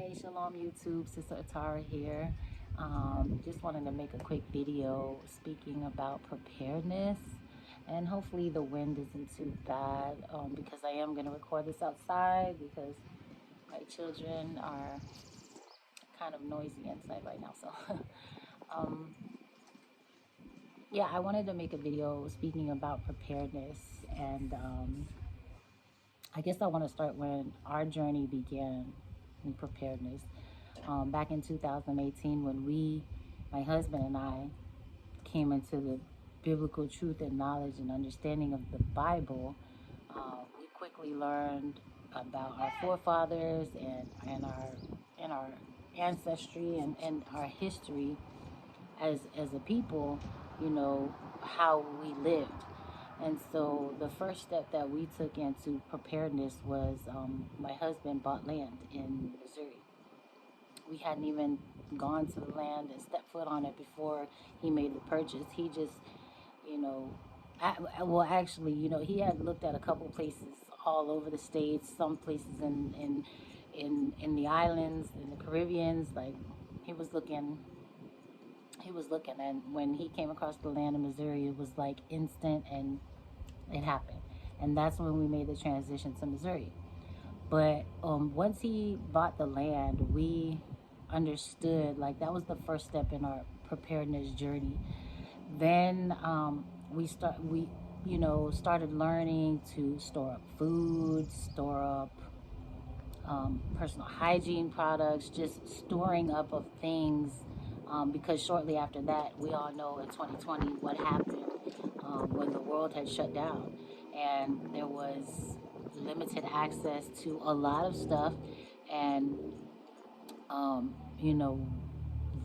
Hey, Shalom YouTube, Sister Atara here. Just wanted to make a quick video speaking about preparedness, and hopefully the wind isn't too bad because I am going to record this outside because my children are kind of noisy inside right now. So, um, yeah, I wanted to make a video speaking about preparedness, and I guess I want to start when our journey began in preparedness. Back in 2018, when my husband and I, came into the biblical truth and knowledge and understanding of the Bible, we quickly learned about our forefathers and our ancestry and our history as a people, how we lived. And so the first step that we took into preparedness was my husband bought land in Missouri. We hadn't even gone to the land and stepped foot on it before he made the purchase. He just, you know, actually, he had looked at a couple places all over the states, some places in the islands, in the Caribbeans. Like he was looking, and when he came across the land in Missouri, it was like instant, and it happened. And that's when we made the transition to Missouri. But once he bought the land, we understood, like, that was the first step in our preparedness journey. Then started learning to store up food, store up personal hygiene products, just storing up of things. Because shortly after that, we all know in 2020 what happened when the world had shut down, and there was limited access to a lot of stuff. And um, you know,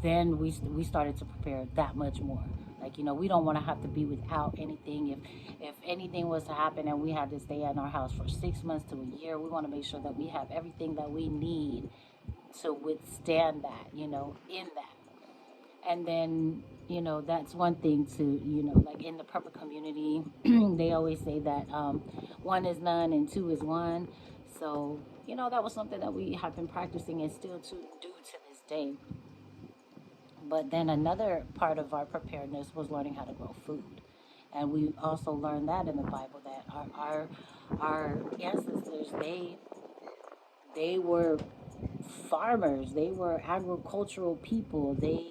then we started to prepare that much more. Like, we don't want to have to be without anything. If anything was to happen and we had to stay in our house for 6 months to a year, we want to make sure that we have everything that we need to withstand that, in that. And then, that's one thing to, like in the prepper community, they always say that one is none and two is one. So, that was something that we have been practicing and still to do to this day. But then another part of our preparedness was learning how to grow food. And we also learned that in the Bible, that our ancestors, they were farmers, they were agricultural people. They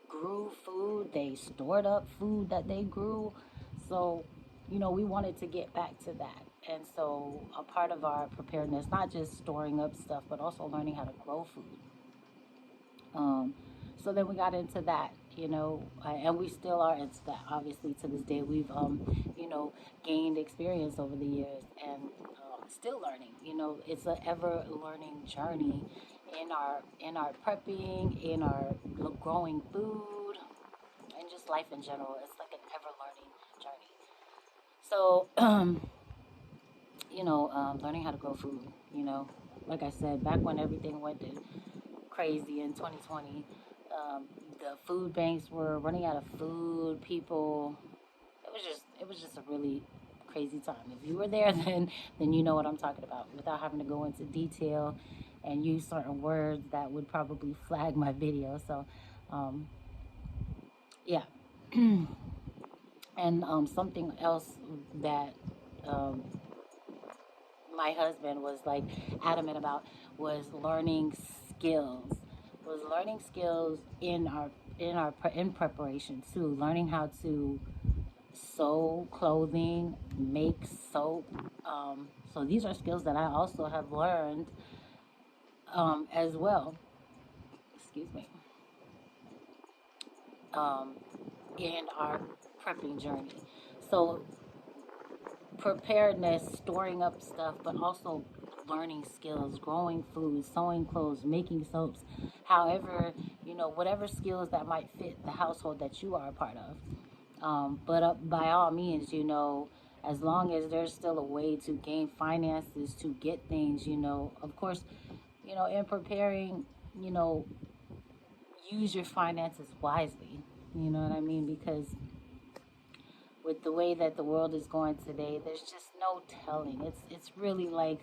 grew food, they stored up food that they grew. So, we wanted to get back to that. And so a part of our preparedness, not just storing up stuff, but also learning how to grow food. So then we got into that, and we still are into that. Obviously, to this day, we've, gained experience over the years, and still learning. It's an ever learning journey in our prepping, in our growing food, and just life in general. It's like an ever learning journey. So, learning how to grow food. Like I said, back when everything went crazy in 2020. The food banks were running out of food. People, it was just a really crazy time. If you were there, then you know what I'm talking about. Without having to go into detail and use certain words that would probably flag my video. So, yeah. And something else that um, my husband was like adamant about was learning skills. Was learning skills in preparation too. Learning how to sew clothing, make soap. So these are skills that I also have learned as well. Excuse me. Um, in our prepping journey. So preparedness, storing up stuff, but also learning skills, growing food, sewing clothes, making soaps, however, whatever skills that might fit the household that you are a part of. But by all means, as long as there's still a way to gain finances to get things, of course, in preparing, you know, use your finances wisely. You know what I mean? Because with the way that the world is going today, there's just no telling. It's really like,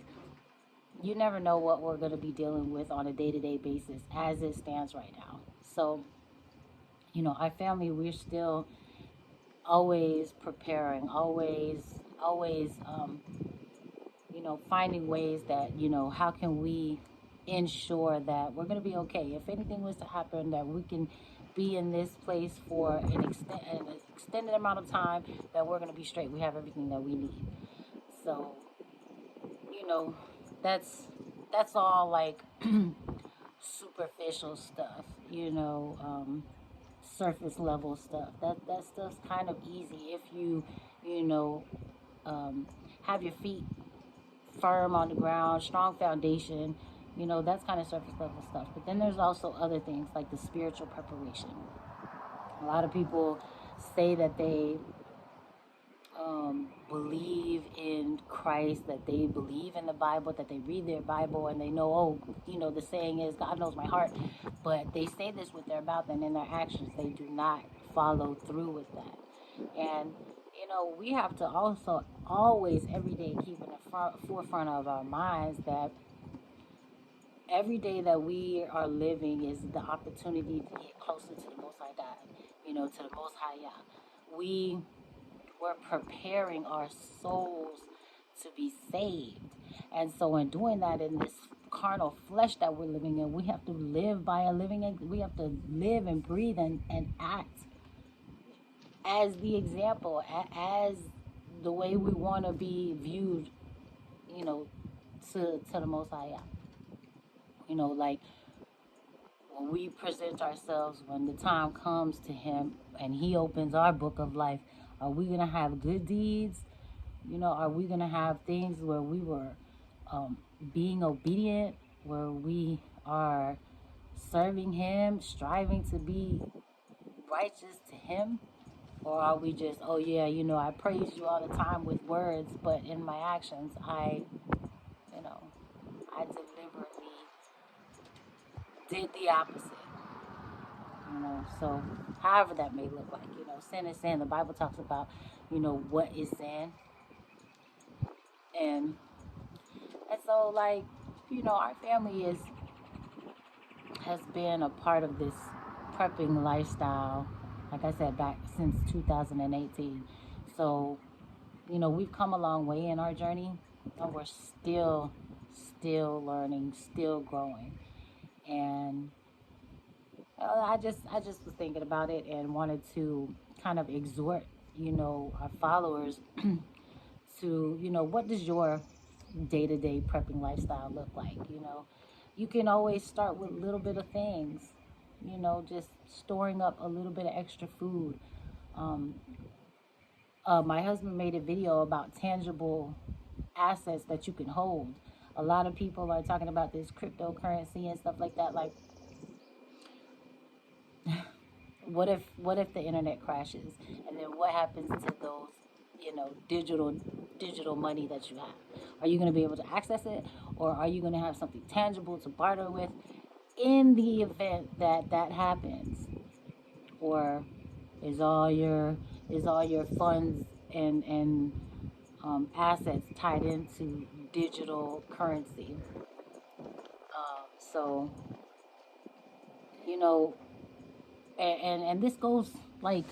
you never know what we're going to be dealing with on a day-to-day basis as it stands right now. So, our family, we're still always preparing, always, finding ways that, how can we ensure that we're going to be okay. If anything was to happen, that we can be in this place for an extended amount of time, that we're going to be straight. We have everything that we need. So, you know, that's that's all like superficial stuff, surface level stuff. That stuff's kind of easy if you know, have your feet firm on the ground, strong foundation. That's kind of surface level stuff. But then there's also other things like the spiritual preparation. A lot of people say that they believe in Christ, that they believe in the Bible, that they read their Bible, and they know, the saying is, God knows my heart. But they say this with their mouth, and in their actions, they do not follow through with that. And, we have to also always, every day, keep in the forefront of our minds that every day that we are living is the opportunity to get closer to the Most High God, to the Most High Yah. We're preparing our souls to be saved. And so in doing that, in this carnal flesh that we're living in, we have to live we have to live and breathe and act as the example, as the way we want to be viewed, to the Most High. Like when we present ourselves, when the time comes to Him and He opens our book of life, are we going to have good deeds? Are we going to have things where we were being obedient, where we are serving Him, striving to be righteous to Him? Or are we just, oh yeah, I praise you all the time with words, but in my actions, I deliberately did the opposite. So however that may look like, sin is sin. The Bible talks about, what is sin. And so like, our family has been a part of this prepping lifestyle, like I said, back since 2018. So, we've come a long way in our journey, and we're still learning, still growing. And I just was thinking about it and wanted to kind of exhort, our followers to, what does your day-to-day prepping lifestyle look like? You can always start with little bit of things, just storing up a little bit of extra food. My husband made a video about tangible assets that you can hold. A lot of people are talking about this cryptocurrency and stuff like that. Like, what if the internet crashes, and then what happens to those, digital money that you have? Are you going to be able to access it, or are you going to have something tangible to barter with in the event that happens? Or is all your funds and assets tied into digital currency? So, and this goes like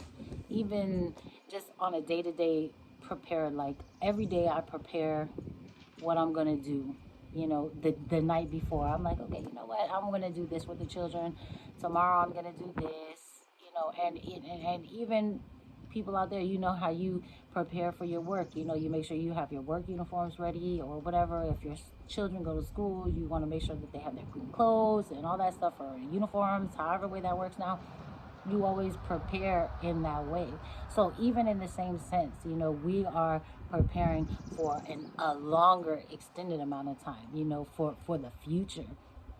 even just on a day-to-day prepare. Like every day I prepare what I'm gonna do, the night before. I'm like, okay, you know what, I'm gonna do this with the children. Tomorrow I'm gonna do this, and even people out there, how you prepare for your work. You make sure you have your work uniforms ready or whatever. If your children go to school, you want to make sure that they have their clean clothes and all that stuff, or uniforms, however way that works now. You always prepare in that way. So even in the same sense, we are preparing for a longer extended amount of time, for the future.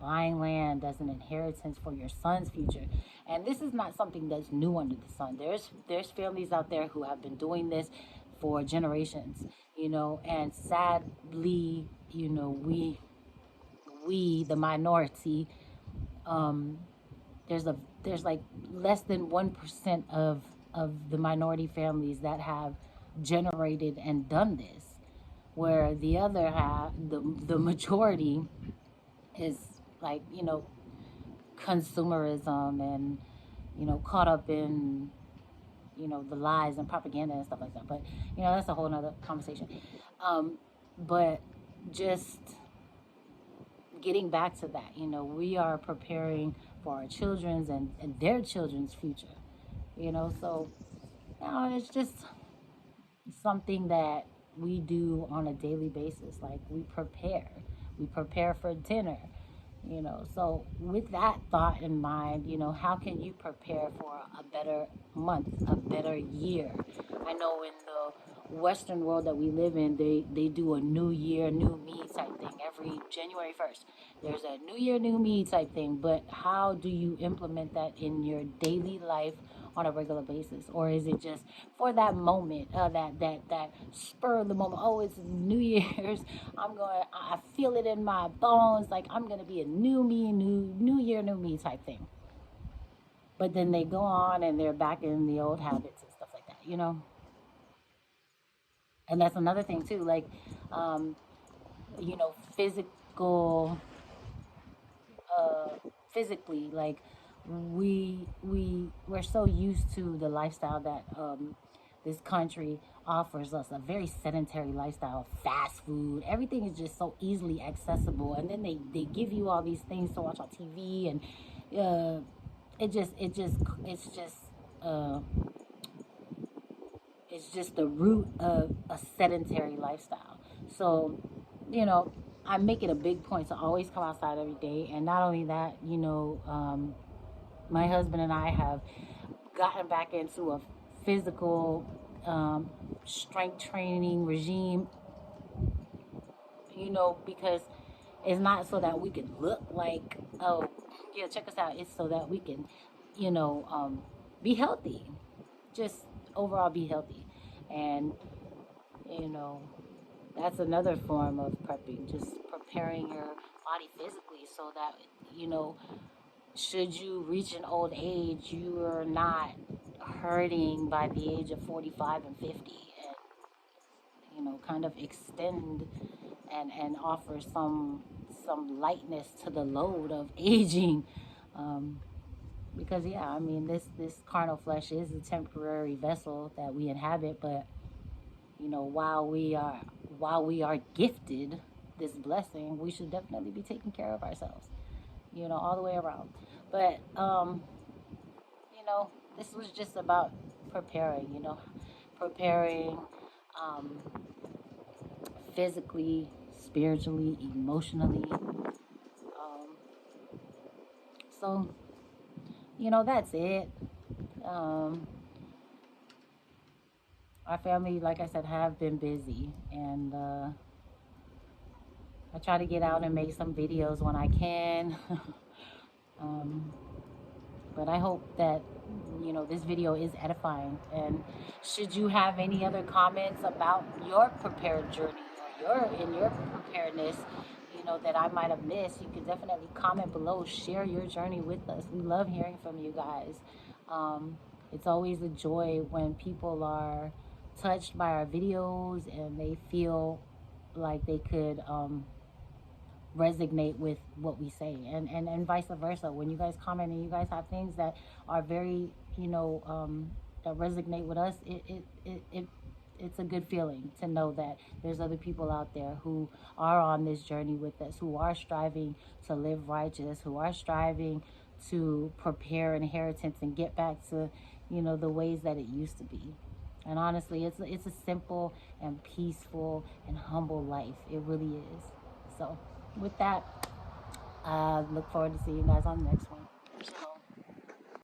Buying land as an inheritance for your son's future. And this is not something that's new under the sun. There's families out there who have been doing this for generations, and sadly, we the minority, there's like less than 1% of the minority families that have generated and done this. where the other half, the majority, is like, consumerism and, caught up in, the lies and propaganda and stuff like that. But, that's a whole nother conversation. But just getting back to that, we are preparing for our children's and their children's future, so it's just something that we do on a daily basis. Like we prepare for dinner, so with that thought in mind, how can you prepare for a better month, a better year? I know in the Western world that we live in, they do a new year, new me type thing every January 1st. There's a new year, new me type thing, but how do you implement that in your daily life on a regular basis? Or is it just for that moment, that spur of the moment? Oh, it's New Year's. I feel it in my bones, like I'm gonna be a new me, new year, new me type thing. But then they go on and they're back in the old habits and stuff like that. And that's another thing too, like, physical, uh, physically, like we're so used to the lifestyle that this country offers us, a very sedentary lifestyle, fast food, everything is just so easily accessible, and then they give you all these things to watch on TV, and uh, uh, it's just the root of a sedentary lifestyle. So, I make it a big point to always come outside every day. And not only that, my husband and I have gotten back into a physical strength training regime, because it's not so that we can look like, oh, yeah, check us out. It's so that we can, be healthy, just overall be healthy. And, you know, that's another form of prepping, just preparing your body physically so that, you know, should you reach an old age, you are not hurting by the age of 45 and 50, and, kind of extend and offer some lightness to the load of aging. Um, because yeah, I mean, this carnal flesh is a temporary vessel that we inhabit, but while we are gifted this blessing, we should definitely be taking care of ourselves, all the way around. But this was just about preparing, preparing, um, physically, spiritually, emotionally. So that's it. Um, our family, like I said, have been busy, and I try to get out and make some videos when I can. um, but I hope that this video is edifying. And should you have any other comments about your prepared journey or your preparedness, that I might have missed, you can definitely comment below. Share your journey with us. We love hearing from you guys. It's always a joy when people are touched by our videos and they feel like they could resonate with what we say, and vice versa. When you guys comment and you guys have things that are very, that resonate with us, it's a good feeling to know that there's other people out there who are on this journey with us, who are striving to live righteous, who are striving to prepare inheritance and get back to, the ways that it used to be. And honestly, it's a simple and peaceful and humble life. It really is. So with that, I look forward to seeing you guys on the next one.